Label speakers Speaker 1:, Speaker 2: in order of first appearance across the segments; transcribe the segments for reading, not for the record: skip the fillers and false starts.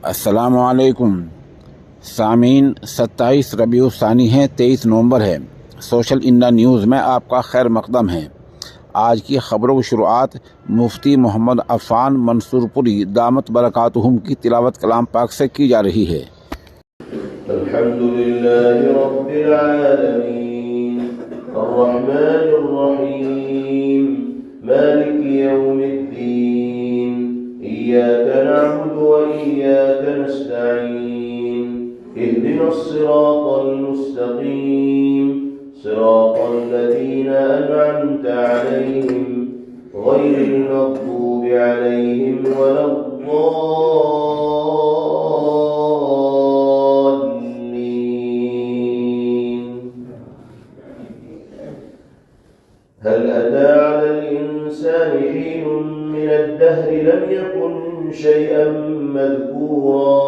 Speaker 1: अस्सलामुअलैकुम सामीन, 27 रबीउ सानी है, 23 नवंबर है। सोशल इंडिया न्यूज़ में आपका खैर मकदम है। आज की ख़बरों की शुरुआत मुफ्ती मोहम्मद अफ़ान मंसूरपुरी दामत बरकातुहुम की तिलावत कलाम पाक से की जा रही है।
Speaker 2: अल्हम्दुलिल्लाहि रब्बिल आलमीन अर्रहमानिर रहीम मालिकि यौमिद्दीन इय्याका नअबुदु व इय्याका नस्तईन इहदिनस सिरातल मुस्तक़ीम सिरातल लज़ीना अनअमता अलैहिम गैरिल मग़्दूबि अलैहिम वलद्दाल्लीन। هل أتى على الإنسان حين من الدهر لم يكن شيئا مذكورا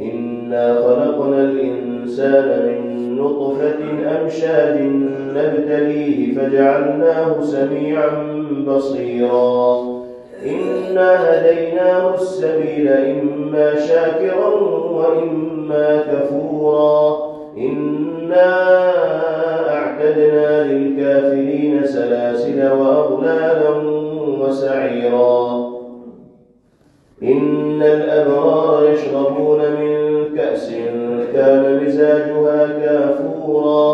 Speaker 2: إنا خلقنا الإنسان من نطفة أمشاج نبتليه فجعلناه سميعا بصيرا إنا هديناه السبيل إما شاكرا وإما كفورا إنا أعتدنا للكافرين سلاسل وأغلالا وسعيرا إن الأبرار يشربون من كأس كان مزاجها كافورا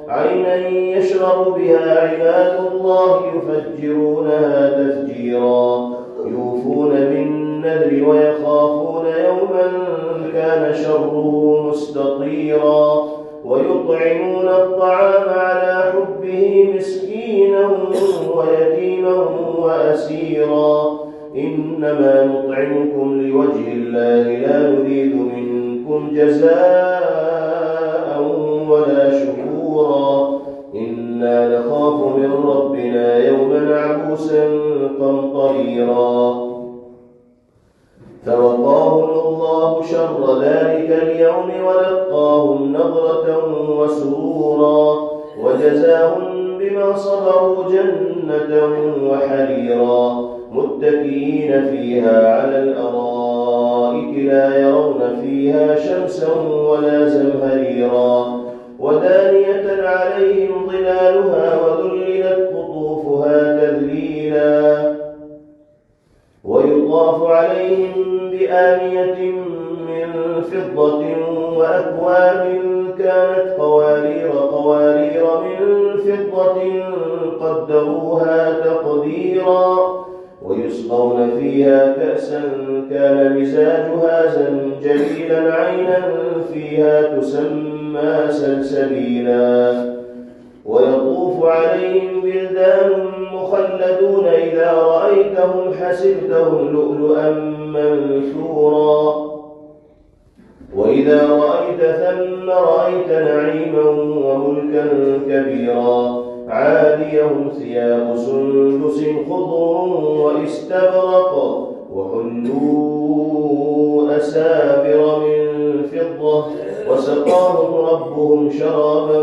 Speaker 2: عينا يشرب بها عباد الله يفجرونها تفجيرا يوفون بالنذر ويخافون يوما كان شره مستطيرا ويطعمون الطعام على حبه مسكينا ويتيما وأسيرا إنما نطعمكم لوجه الله لا نريد منكم جزاء ولا شكورا إنا نخاف من ربنا يوما عبوسا قمطريرا فوقاهم الله شر ذلك اليوم ولقاهم نضرة وسرورا وجزاهم بما صبروا جنة وحريرا متكئين فيها على الأرائك لا يرون فيها شمسا ولا زمهريرا ودانية عليهم ظلالها وذللت قطوفها تذليلا ويطاف عليهم بآنية من فضة وأكواب كانت قوارير من فضة قدروها تقديرا ويسقون فيها كأسا كان مزاجها زنجبيلا عينا فيها تسمى سلسبيلا ويطوف عليهم بلدان مخلدون إذا رأيتهم حسبتهم لؤلؤا منثورا وإذا رأيت ثم رأيت نعيما وملكا كبيرا عاليهم ثياب سندس خضر واستبرق وحلوا أسابر من فضة وسقاهم ربهم شرابا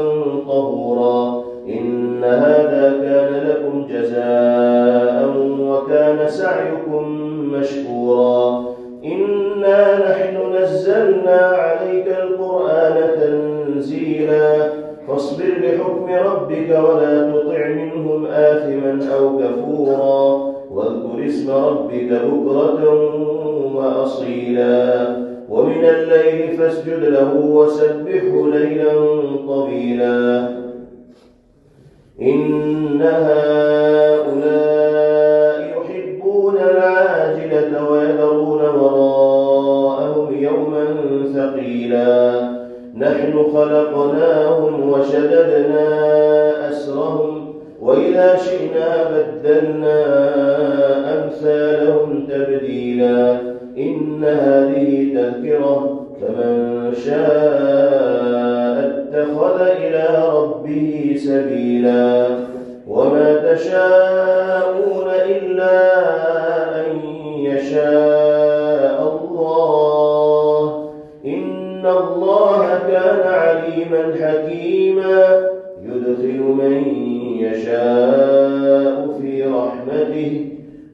Speaker 2: طهورا إن هذا كان لكم جزاء وكان سعيكم مشكورا إنا نحن نزلنا عليك القرآن تنزيلا فاصبر لحكم ربك ولا تطع منهم آثما أو كفورا واذكر اسم ربك بكرة وأصيلا ومن الليل فاسجد له وسبحه ليلا طويلا إن هؤلاء يحبون العاجلة ويذرون وراءهم يوما ثقيلا نحن خلقناهم وشددنا أسرهم وإذا شئنا بدلنا أمثالهم تبديلا إن هذه تذكرة فمن شاء اتخذ إلى ربه سبيلا وما تشاءون إلا أن يشاء الله إن الله كان عليما حكيما يدخل من يشاء في رحمته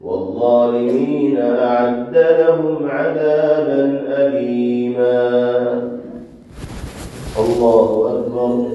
Speaker 2: والظالمين أعد لهم عذابا أليما. الله أكبر.